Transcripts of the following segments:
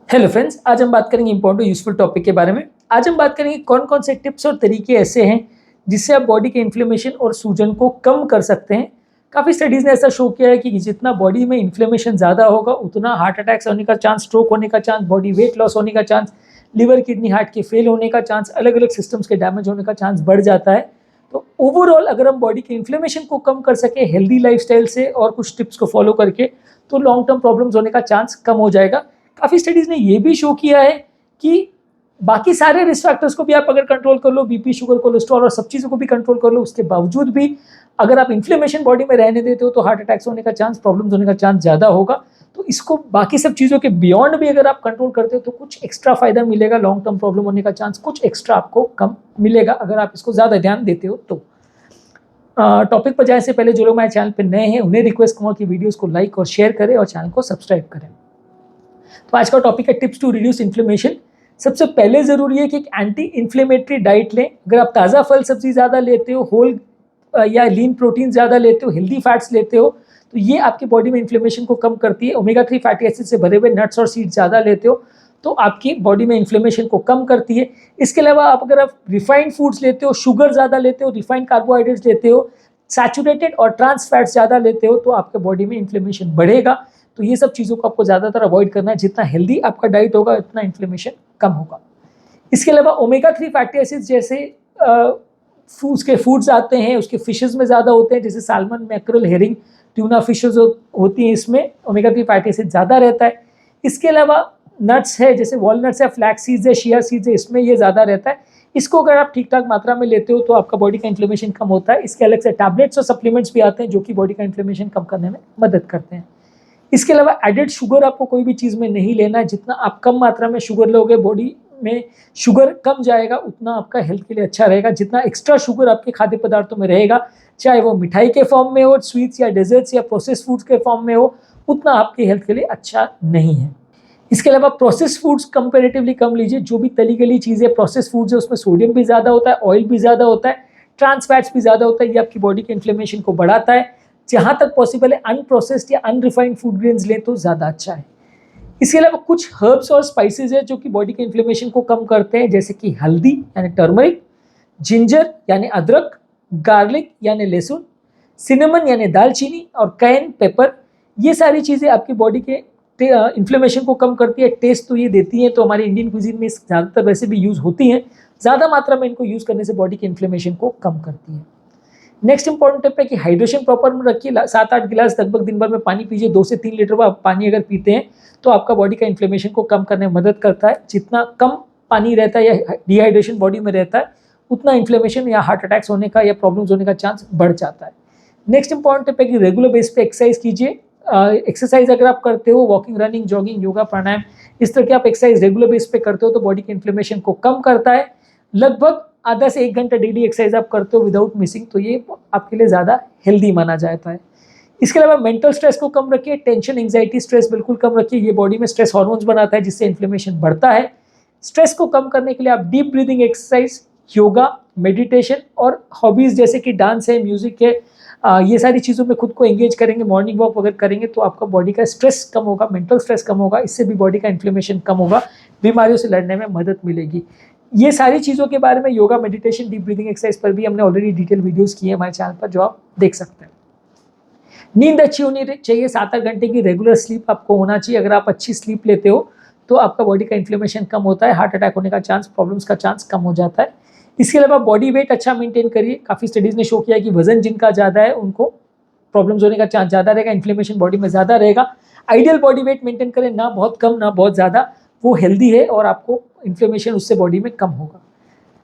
Hello friends, आज हम बात करेंगे इंपॉर्टेंट यूजफुल टॉपिक के बारे में। आज हम बात करेंगे कौन कौन से टिप्स और तरीके ऐसे हैं जिससे आप बॉडी के इन्फ्लेमेशन और सूजन को कम कर सकते हैं। काफ़ी स्टडीज़ ने ऐसा शो किया है कि जितना बॉडी में इन्फ्लेमेशन ज़्यादा होगा उतना हार्ट अटैक्स होने का चांस, स्ट्रोक होने का चांस, बॉडी वेट लॉस होने का चांस, लिवर किडनी हार्ट के फेल होने का चांस, अलग अलग सिस्टम्स के डैमेज होने का चांस बढ़ जाता है। तो ओवरऑल अगर हम बॉडी के इन्फ्लेमेशन को कम कर सके हेल्दी लाइफस्टाइल से और कुछ टिप्स को फॉलो करके, तो लॉन्ग टर्म प्रॉब्लम्स होने का चांस कम हो जाएगा। काफ़ी स्टडीज़ ने ये भी शो किया है कि बाकी सारे रिस्क फैक्टर्स को भी आप अगर कंट्रोल कर लो, बीपी, शुगर, कोलेस्ट्रॉल और सब चीज़ों को भी कंट्रोल कर लो, उसके बावजूद भी अगर आप इन्फ्लेमेशन बॉडी में रहने देते हो तो हार्ट अटैक्स होने का चांस, प्रॉब्लम्स होने का चांस ज़्यादा होगा। तो इसको बाकी सब चीज़ों के बियॉन्ड भी अगर आप कंट्रोल करते हो तो कुछ एक्स्ट्रा फायदा मिलेगा, लॉन्ग टर्म प्रॉब्लम होने का चांस कुछ एक्स्ट्रा आपको कम मिलेगा अगर आप इसको ज़्यादा ध्यान देते हो तो। टॉपिक पर जाने से पहले जो लोग हमारे चैनल पर नए हैं उन्हें रिक्वेस्ट करूँगा कि वीडियोज़ को लाइक और शेयर करें और चैनल को सब्सक्राइब करें। तो आज का टॉपिक है टिप्स टू रिड्यूस इन्फ्लेमेशन। सबसे पहले ज़रूरी है कि एक एंटी इन्फ्लेमेटरी डाइट लें। अगर आप ताज़ा फल सब्जी ज़्यादा लेते हो, होल या लीन प्रोटीन ज़्यादा लेते हो, हेल्दी फैट्स लेते हो, तो ये आपकी बॉडी में इन्फ्लेमेशन को कम करती है। ओमेगा 3 फैटी एसिड से भरे हुए नट्स और सीड्स ज़्यादा लेते हो तो आपकी बॉडी में इन्फ्लेमेशन को कम करती है। इसके अलावा अगर आप रिफाइंड फूड्स लेते हो, शुगर ज़्यादा लेते हो, रिफाइंड कार्बोहाइड्रेट्स लेते हो, सैचुरेटेड और ट्रांस फैट्स ज़्यादा लेते हो तो आपके बॉडी में इन्फ्लेमेशन बढ़ेगा। तो ये सब चीज़ों को आपको ज़्यादातर अवॉइड करना है। जितना हेल्दी आपका डाइट होगा उतना इन्फ्लेमेशन कम होगा। इसके अलावा ओमेगा 3 फैटी एसिड्स जैसे फूड्स आते हैं, उसके फिशेस में ज़्यादा होते हैं, जैसे salmon, mackerel, herring, tuna fishes होती हैं, इसमें ओमेगा 3 फैटी एसिड ज़्यादा रहता है। इसके अलावा नट्स है, जैसे वॉलनट्स है, फ्लैक्स सीड्स है, शिया सीड्स है, इसमें ये ज़्यादा रहता है। इसको अगर आप ठीक ठाक मात्रा में लेते हो तो आपका बॉडी का इन्फ्लेमेशन कम होता है। इसके अलग से टैबलेट्स और सप्लीमेंट्स भी आते हैं जो कि बॉडी का इन्फ्लेमेशन कम करने में मदद करते हैं। इसके अलावा एडेड शुगर आपको कोई भी चीज़ में नहीं लेना है। जितना आप कम मात्रा में शुगर लोगे, बॉडी में शुगर कम जाएगा, उतना आपका हेल्थ के लिए अच्छा रहेगा। जितना एक्स्ट्रा शुगर आपके खाद्य पदार्थों में रहेगा, चाहे वो मिठाई के फॉर्म में हो, स्वीट्स या डेजर्ट्स या प्रोसेस फूड्स के फॉर्म में हो, उतना आपके हेल्थ के लिए अच्छा नहीं है। इसके अलावा प्रोसेस फूड्स कंपेरेटिवली कम लीजिए। जो भी तली गली चीज़ें प्रोसेस फूड्स है उसमें सोडियम भी ज़्यादा होता है, ऑयल भी ज़्यादा होता है, ट्रांस फैट्स भी ज़्यादा होता है। ये आपकी बॉडी के इन्फ्लेमेशन को बढ़ाता है। जहाँ तक पॉसिबल है अनप्रोसेस्ड या अनरिफाइंड फूड ग्रेन्स लें तो ज़्यादा अच्छा है। इसके अलावा कुछ हर्ब्स और स्पाइसेस है जो कि बॉडी के इन्फ्लेमेशन को कम करते हैं, जैसे कि हल्दी यानी टर्मरिक, जिंजर यानी अदरक, गार्लिक यानी लहसुन, सिनेमन यानी दालचीनी और कैन पेपर। ये सारी चीज़ें आपकी बॉडी के इन्फ्लेमेशन को कम करती है। टेस्ट तो ये देती हैं, तो हमारे इंडियन क्विजीन में ज़्यादातर वैसे भी यूज़ होती हैं। ज़्यादा मात्रा में इनको यूज़ करने से बॉडी के इन्फ्लेमेशन को कम करती है। नेक्स्ट इंपॉर्टेंट टिप है कि हाइड्रेशन प्रॉपर में रखिए। 7-8 गिलास लगभग दिन भर में पानी पीजिए। 2 से 3 लीटर आप पानी अगर पीते हैं तो आपका बॉडी का इन्फ्लेमेशन को कम करने में मदद करता है। जितना कम पानी रहता है या डिहाइड्रेशन बॉडी में रहता है उतना इन्फ्लेमेशन या हार्ट अटैक्स होने का या प्रॉब्लम्स होने का चांस बढ़ जाता है। नेक्स्ट इंपॉर्टेंट टिप है कि रेगुलर बेस पे एक्सरसाइज कीजिए। एक्सरसाइज अगर आप करते हो, वॉकिंग, रनिंग, जॉगिंग, योगा, प्राणायाम, इस तरह की आप एक्सरसाइज रेगुलर बेस पे करते हो तो बॉडी के इन्फ्लेमेशन को कम करता है। लगभग आधा से 1 घंटा डेली एक्सरसाइज आप करते हो विदाउट मिसिंग, तो ये आपके लिए ज़्यादा हेल्दी माना जाता है। इसके अलावा मेंटल स्ट्रेस को कम रखिए। टेंशन, एंग्जाइटी, स्ट्रेस बिल्कुल कम रखिए। ये बॉडी में स्ट्रेस हार्मोन्स बनाता है जिससे इन्फ्लेमेशन बढ़ता है। स्ट्रेस को कम करने के लिए आप deep breathing exercise, yoga, meditation और हॉबीज़ जैसे कि डांस है, म्यूजिक है, ये सारी चीज़ों में खुद को एंगेज करेंगे, मॉर्निंग वॉक वगैरह करेंगे तो आपका बॉडी का स्ट्रेस कम होगा, मेंटल स्ट्रेस कम होगा। इससे भी बॉडी का इन्फ्लेमेशन कम होगा, बीमारियों से लड़ने में मदद मिलेगी। ये सारी चीज़ों के बारे में, yoga, meditation, deep breathing exercise पर भी हमने ऑलरेडी डिटेल वीडियोस किए हैं हमारे चैनल पर, जो आप देख सकते हैं। नींद अच्छी होनी चाहिए। 7-8 घंटे की रेगुलर स्लीप आपको होना चाहिए। अगर आप अच्छी स्लीप लेते हो तो आपका बॉडी का इन्फ्लेमेशन कम होता है, हार्ट अटैक होने का चांस, प्रॉब्लम्स का चांस कम हो जाता है। इसके अलावा बॉडी वेट अच्छा मेंटेन करिए। काफ़ी स्टडीज़ ने शो किया है कि वजन जिनका ज़्यादा है उनको प्रॉब्लम्स होने का चांस ज़्यादा रहेगा, इन्फ्लेमेशन बॉडी में ज़्यादा रहेगा। आइडियल बॉडी वेट मेंटेन करें, ना बहुत कम ना बहुत ज़्यादा, वो हेल्दी है और आपको इन्फ्लेमेशन उससे बॉडी में कम होगा।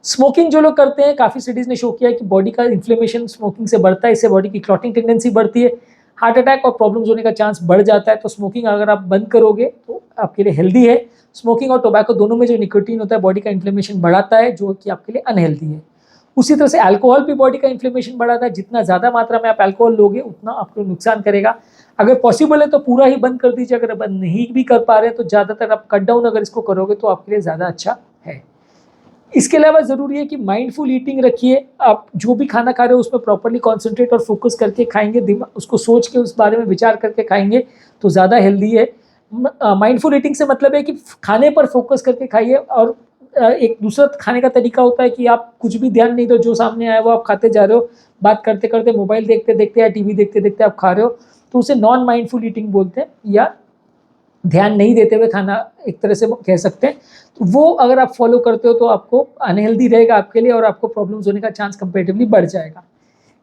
स्मोकिंग जो लोग करते हैं, काफ़ी स्टडीज़ ने शो किया है कि बॉडी का इन्फ्लेमेशन स्मोकिंग से बढ़ता है। इससे बॉडी की क्लॉटिंग टेंडेंसी बढ़ती है, हार्ट अटैक और प्रॉब्लम्स होने का चांस बढ़ जाता है। तो स्मोकिंग अगर आप बंद करोगे तो आपके लिए हेल्दी है। स्मोकिंग और टोबैको दोनों में जो निकोटीन होता है बॉडी का इन्फ्लेमेशन बढ़ाता है, जो कि आपके लिए अनहेल्दी है। उसी तरह से अल्कोहल भी बॉडी का इन्फ्लेमेशन बढ़ाता है। जितना ज़्यादा मात्रा में आप अल्कोहल लोगे उतना आपको नुकसान करेगा। अगर पॉसिबल है तो पूरा ही बंद कर दीजिए। अगर बंद नहीं भी कर पा रहे हैं तो ज़्यादातर आप कट डाउन अगर इसको करोगे तो आपके लिए ज़्यादा अच्छा है। इसके अलावा ज़रूरी है कि माइंडफुल ईटिंग रखिए। आप जो भी खाना खा रहे हो उसमें प्रॉपर्ली कॉन्सेंट्रेट और फोकस करके खाएंगे, उसको सोच के उस बारे में विचार करके खाएंगे तो ज़्यादा हेल्दी है। माइंडफुल ईटिंग से मतलब है कि खाने पर फोकस करके खाइए, और एक दूसरा खाने का तरीका होता है कि आप कुछ भी ध्यान नहीं दो, जो सामने आया वो आप खाते जा रहे हो, बात करते करते, मोबाइल देखते देखते या टीवी देखते देखते आप खा रहे हो, तो उसे नॉन माइंडफुल ईटिंग बोलते हैं, या ध्यान नहीं देते हुए खाना एक तरह से कह सकते हैं। तो वो अगर आप फॉलो करते हो तो आपको अनहेल्दी रहेगा आपके लिए, और आपको प्रॉब्लम्स होने का चांस कंपेरेटिवली बढ़ जाएगा।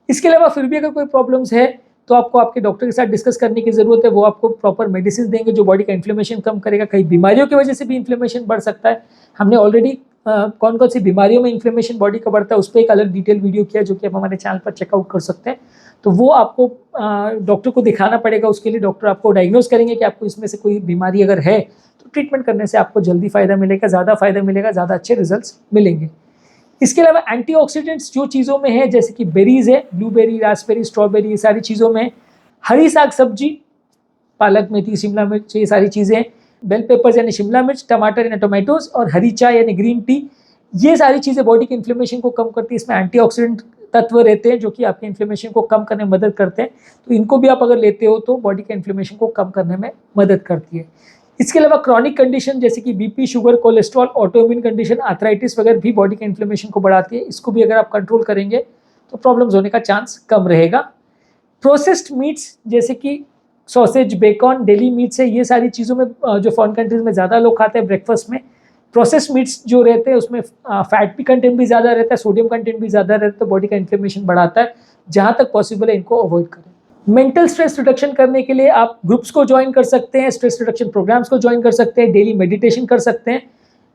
इसके अलावा फिर भी अगर कोई प्रॉब्लम्स है तो आपको आपके डॉक्टर के साथ डिस्कस करने की ज़रूरत है। वो आपको प्रॉपर मेडिसिन देंगे जो बॉडी का इन्फ्लेमेशन कम करेगा। कई बीमारियों की वजह से भी इन्फ्लेमेशन बढ़ सकता है। हमने ऑलरेडी कौन कौन सी बीमारियों में इन्फ्लेमेशन बॉडी का बढ़ता है उस पर एक अलग डिटेल वीडियो किया, जो कि आप हमारे चैनल पर चेकआउट कर सकते हैं। तो वो आपको डॉक्टर को दिखाना पड़ेगा, उसके लिए डॉक्टर आपको डायग्नोज करेंगे कि आपको इसमें से कोई बीमारी अगर है तो ट्रीटमेंट करने से आपको जल्दी फ़ायदा मिलेगा, ज़्यादा फ़ायदा मिलेगा, ज़्यादा अच्छे रिजल्ट्स मिलेंगे। इसके अलावा एंटीऑक्सीडेंट्स जो चीज़ों में है, जैसे कि बेरीज है, ब्लूबेरी, रास्पबेरी, स्ट्रॉबेरी, ये सारी चीज़ों में, हरी साग सब्जी, पालक, मेथी, शिमला मिर्च, ये सारी चीज़ें, बेल पेपर्स यानी शिमला मिर्च, टमाटर यानी टोमेटोज, और हरी चाय यानी ग्रीन टी, ये सारी चीज़ें बॉडी के इन्फ्लेमेशन को कम करती है। इसमें एंटीऑक्सीडेंट तत्व रहते हैं जो कि आपके इन्फ्लेमेशन को कम करने में मदद करते हैं। तो इनको भी आप अगर लेते हो तो बॉडी के इन्फ्लेमेशन को कम करने में मदद करती है। इसके अलावा क्रॉनिक कंडीशन जैसे कि BP, sugar, cholesterol, autoimmune condition, arthritis वगैरह भी बॉडी के इन्फ्लेमेशन को बढ़ाती है। इसको भी अगर आप कंट्रोल करेंगे तो प्रॉब्लम्स होने का चांस कम रहेगा। प्रोसेस्ड मीट्स जैसे कि सॉसेज, बेकॉन, डेली मीट्स है, ये सारी चीज़ों में जो फॉरेन कंट्रीज में ज़्यादा लोग खाते हैं ब्रेकफास्ट में, प्रोसेस्ड मीट्स जो रहते हैं उसमें फैट भी कंटेंट भी ज़्यादा रहता है, सोडियम कंटेंट भी ज़्यादा रहता है, तो बॉडी का इन्फ्लेमेशन बढ़ाता है। जहाँ तक पॉसिबल है इनको अवॉइड करें। मेंटल स्ट्रेस रिडक्शन करने के लिए आप ग्रुप्स को ज्वाइन कर सकते हैं, स्ट्रेस रिडक्शन प्रोग्राम्स को ज्वाइन कर सकते हैं, डेली मेडिटेशन कर सकते हैं।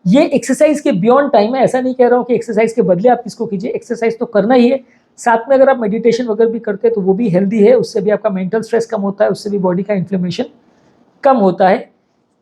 ये एक्सरसाइज के बियॉन्ड टाइम है, ऐसा नहीं कह रहा हूँ कि एक्सरसाइज के बदले आप इसको कीजिए, एक्सरसाइज तो करना ही है, साथ में अगर आप मेडिटेशन वगैरह भी करते हैं तो वो भी हेल्दी है, उससे भी आपका मेंटल स्ट्रेस कम होता है, उससे भी बॉडी का इन्फ्लेमेशन कम होता है।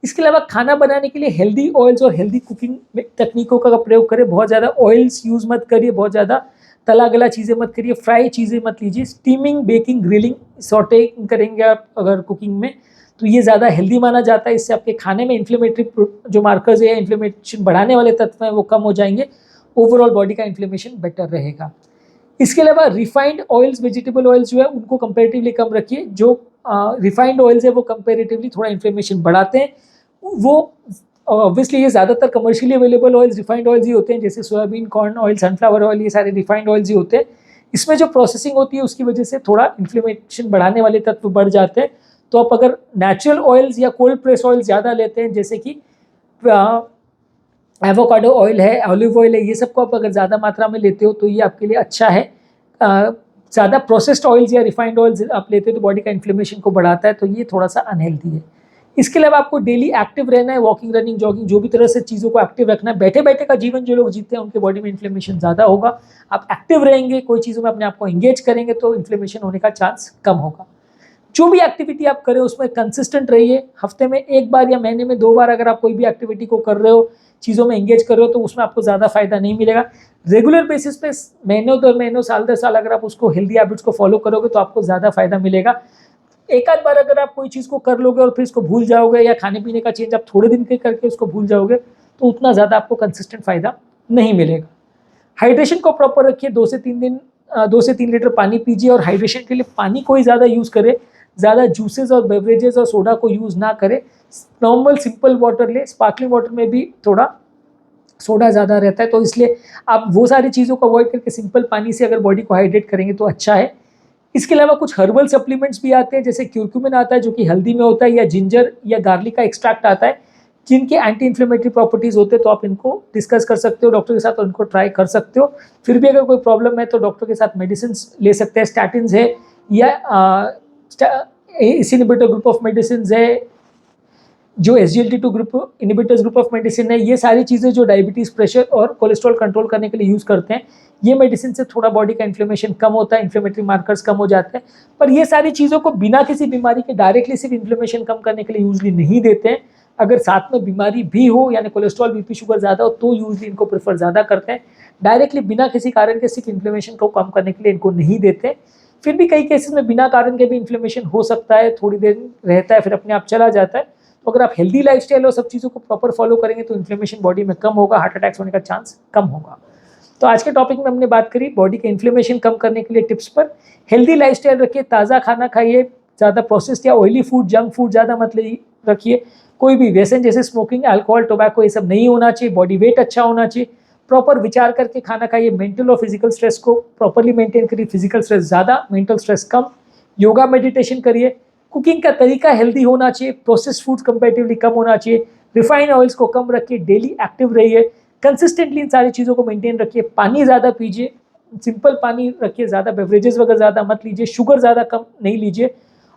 इसके अलावा खाना बनाने के लिए हेल्दी ऑयल्स और हेल्दी कुकिंग तकनीकों का प्रयोग करें। बहुत ज़्यादा ऑयल्स यूज़ मत करिए, बहुत ज़्यादा तला गला चीज़ें मत करिए, फ्राई चीज़ें मत लीजिए। स्टीमिंग, बेकिंग, ग्रिलिंग, सॉटेइंग करेंगे आप अगर कुकिंग में तो ये ज़्यादा हेल्दी माना जाता है। इससे आपके खाने में इन्फ्लेमेटरी जो मार्कर्स है, इन्फ्लेमेशन बढ़ाने वाले तत्व हैं, वो कम हो जाएंगे। ओवरऑल बॉडी का इन्फ्लेमेशन बेटर रहेगा। इसके अलावा रिफाइंड ऑयल्स, वेजिटेबल ऑयल्स जो है उनको कंपेरेटिवली कम रखिए। जो रिफाइंड ऑयल्स है वो कंपेरेटिवली थोड़ा इन्फ्लेमेशन बढ़ाते हैं। वो ऑब्वियसली ये ज़्यादातर commercially available oils refined oils ही होते हैं, जैसे soybean, corn oil, sunflower oil, ये सारे रिफाइंड ऑयल्स ही होते हैं। इसमें जो प्रोसेसिंग होती है उसकी वजह से थोड़ा इन्फ्लेमेशन बढ़ाने वाले तत्व बढ़ जाते हैं। तो आप अगर नेचुरल ऑयल्स या कोल्ड प्रेस ऑयल ज़्यादा लेते हैं, जैसे कि एवोकाडो ऑयल है, ऑलिव ऑयल है, ये सबको आप अगर ज़्यादा मात्रा में लेते हो तो ये आपके लिए अच्छा है। ज़्यादा प्रोसेस्ड ऑयल्स या रिफाइंड ऑयल्स आप लेते हो तो बॉडी का इन्फ्लेमेशन को बढ़ाता है, तो ये थोड़ा सा अनहेल्दी है। इसके अलावा आपको डेली एक्टिव रहना है, वॉकिंग, रनिंग, जॉगिंग, जो भी तरह से चीज़ों को एक्टिव रखना है। बैठे बैठे का जीवन जो लोग जीते हैं उनके बॉडी में इन्फ्लेमेशन ज़्यादा होगा। आप एक्टिव रहेंगे, कोई चीज़ों में अपने आप को एंगेज करेंगे तो इन्फ्लेमेशन होने का चांस कम होगा। जो भी एक्टिविटी आप करें उसमें कंसिस्टेंट रहिए। हफ्ते में एक बार या महीने में 2 बार अगर आप कोई भी एक्टिविटी को कर रहे हो, चीज़ों में एंगेज कर रहे हो, तो उसमें आपको ज़्यादा फायदा नहीं मिलेगा। रेगुलर बेसिस पे महीनों 2 महीनों, साल 10 साल अगर आप उसको हेल्दी हैबिट्स को फॉलो करोगे तो आपको ज़्यादा फायदा मिलेगा। एक आध बार अगर आप कोई चीज़ को कर लोगे और फिर इसको भूल जाओगे, या खाने पीने का चेंज आप थोड़े दिन के करके उसको भूल जाओगे, तो उतना ज़्यादा आपको कंसिस्टेंट फायदा नहीं मिलेगा। हाइड्रेशन को प्रॉपर रखिए। 2 से 3 लीटर पानी पीजिए, और हाइड्रेशन के लिए पानी को ही ज़्यादा यूज़ करें। ज़्यादा जूसेस और बेवरेजेस और सोडा को यूज़ ना करें। नॉर्मल सिंपल वाटर ले। स्पार्कलिंग वाटर में भी थोड़ा सोडा ज़्यादा रहता है, तो इसलिए आप वो सारी चीज़ों को अवॉइड करके सिंपल पानी से अगर बॉडी को हाइड्रेट करेंगे तो अच्छा है। इसके अलावा कुछ हर्बल सप्लीमेंट्स भी आते हैं, जैसे क्यूरक्यूमिन आता है जो कि हल्दी में होता है, या जिंजर या गार्लिक का एक्सट्रैक्ट आता है जिनके एंटी इन्फ्लेमेटरी प्रॉपर्टीज़ होते हैं। तो आप इनको डिस्कस कर सकते हो डॉक्टर के साथ और इनको ट्राई कर सकते हो। फिर भी अगर कोई प्रॉब्लम है तो डॉक्टर के साथ मेडिसिन ले सकते हैं। स्टैटिन्स है, या इस इनिबिटर ग्रुप ऑफ मेडिसिन है, जो SGLT2 group inhibitors group of medicine है, ये सारी चीज़ें जो डायबिटीज़, प्रेशर और कोलेस्ट्रॉल कंट्रोल करने के लिए यूज़ करते हैं। ये मेडिसिन से थोड़ा बॉडी का इन्फ्लेमेशन कम होता है, इन्फ्लेमेटरी मार्कर्स कम हो जाते हैं। पर ये सारी चीज़ों को बिना किसी बीमारी के डायरेक्टली सिर्फ इन्फ्लेमेशन कम करने के लिए यूजली नहीं देते हैं। अगर साथ में बीमारी भी हो, यानी कोलेस्ट्रॉल, बीपी, शुगर ज़्यादा हो, तो यूजली इनको प्रेफर ज़्यादा करते हैं। डायरेक्टली बिना किसी कारण के सिर्फ इन्फ्लेमेशन को कम करने के लिए इनको नहीं देते। फिर भी कई केसेस में बिना कारण के भी इन्फ्लेमेशन हो सकता है, थोड़ी देर रहता है फिर अपने आप चला जाता है। तो अगर आप हेल्दी लाइफस्टाइल और सब चीज़ों को प्रॉपर फॉलो करेंगे तो इन्फ्लेमेशन बॉडी में कम होगा, हार्ट अटैक्स होने का चांस कम होगा। तो आज के टॉपिक में हमने बात करी बॉडी के इन्फ्लेमेशन कम करने के लिए टिप्स पर। हेल्दी लाइफस्टाइल रखिए, ताज़ा खाना खाइए, ज़्यादा प्रोसेस्ड या ऑयली फूड, जंक फूड ज़्यादा मत रखिए। कोई भी व्यसन जैसे स्मोकिंग, अल्कोहल, टोबैको ये सब नहीं होना चाहिए। बॉडी वेट अच्छा होना चाहिए। प्रॉपर विचार करके खाना खाइए। मेंटल और फिजिकल स्ट्रेस को प्रॉपरली मेंटेन करिए। फिजिकल स्ट्रेस ज़्यादा, मेंटल स्ट्रेस कम। योगा मेडिटेशन करिए। कुकिंग का तरीका हेल्दी होना चाहिए। प्रोसेस्ड फूड्स कंपैरेटिवली कम होना चाहिए। रिफाइंड ऑयल्स को कम रखिए। डेली एक्टिव रहिए। कंसिस्टेंटली इन सारी चीज़ों को मेंटेन रखिए। पानी ज़्यादा पीजिए। सिंपल पानी रखिए, ज़्यादा बेवरेजेस वगैरह ज़्यादा मत लीजिए। शुगर ज़्यादा कम नहीं लीजिए।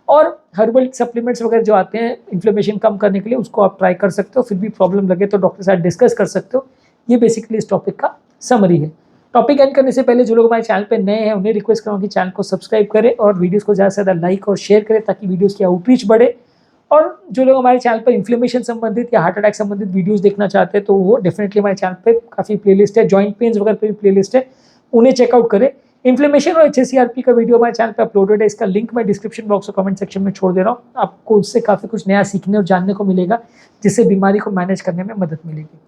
और हर्बल सप्लीमेंट्स वगैरह जो आते हैं इन्फ्लेमेशन कम करने के लिए, उसको आप ट्राई कर सकते हो। फिर भी प्रॉब्लम लगे तो डॉक्टर के साथ डिस्कस कर सकते हो। ये बेसिकली इस टॉपिक का समरी है। टॉपिक एंड करने से पहले जो लोग हमारे चैनल पे नए हैं उन्हें रिक्वेस्ट करूँगा कि चैनल को सब्सक्राइब करें और वीडियोस को ज़्यादा से ज़्यादा लाइक और शेयर करें ताकि वीडियोस की आउटरीच बढ़े। और जो लोग हमारे चैनल पर इन्फ्लेमेशन संबंधित या हार्ट अटैक संबंधित वीडियोस देखना चाहते हैं तो वो डेफिनेटली हमारे चैनल पे काफ़ी प्लेलिस्ट है। जॉइंट पेन्स वगैरह पे भी प्लेलिस्ट है, उन्हें चेकआउट करें। इन्फ्लेमेशन और HACRP का वीडियो हमारे चैनल पे अपलोडेड है। इसका लिंक मैं डिस्क्रिप्शन बॉक्स और कमेंट सेक्शन में छोड़ दे रहा हूँ। आपको उससे काफ़ी कुछ नया सीखने और जानने को मिलेगा, जिससे बीमारी को मैनेज करने में मदद मिलेगी।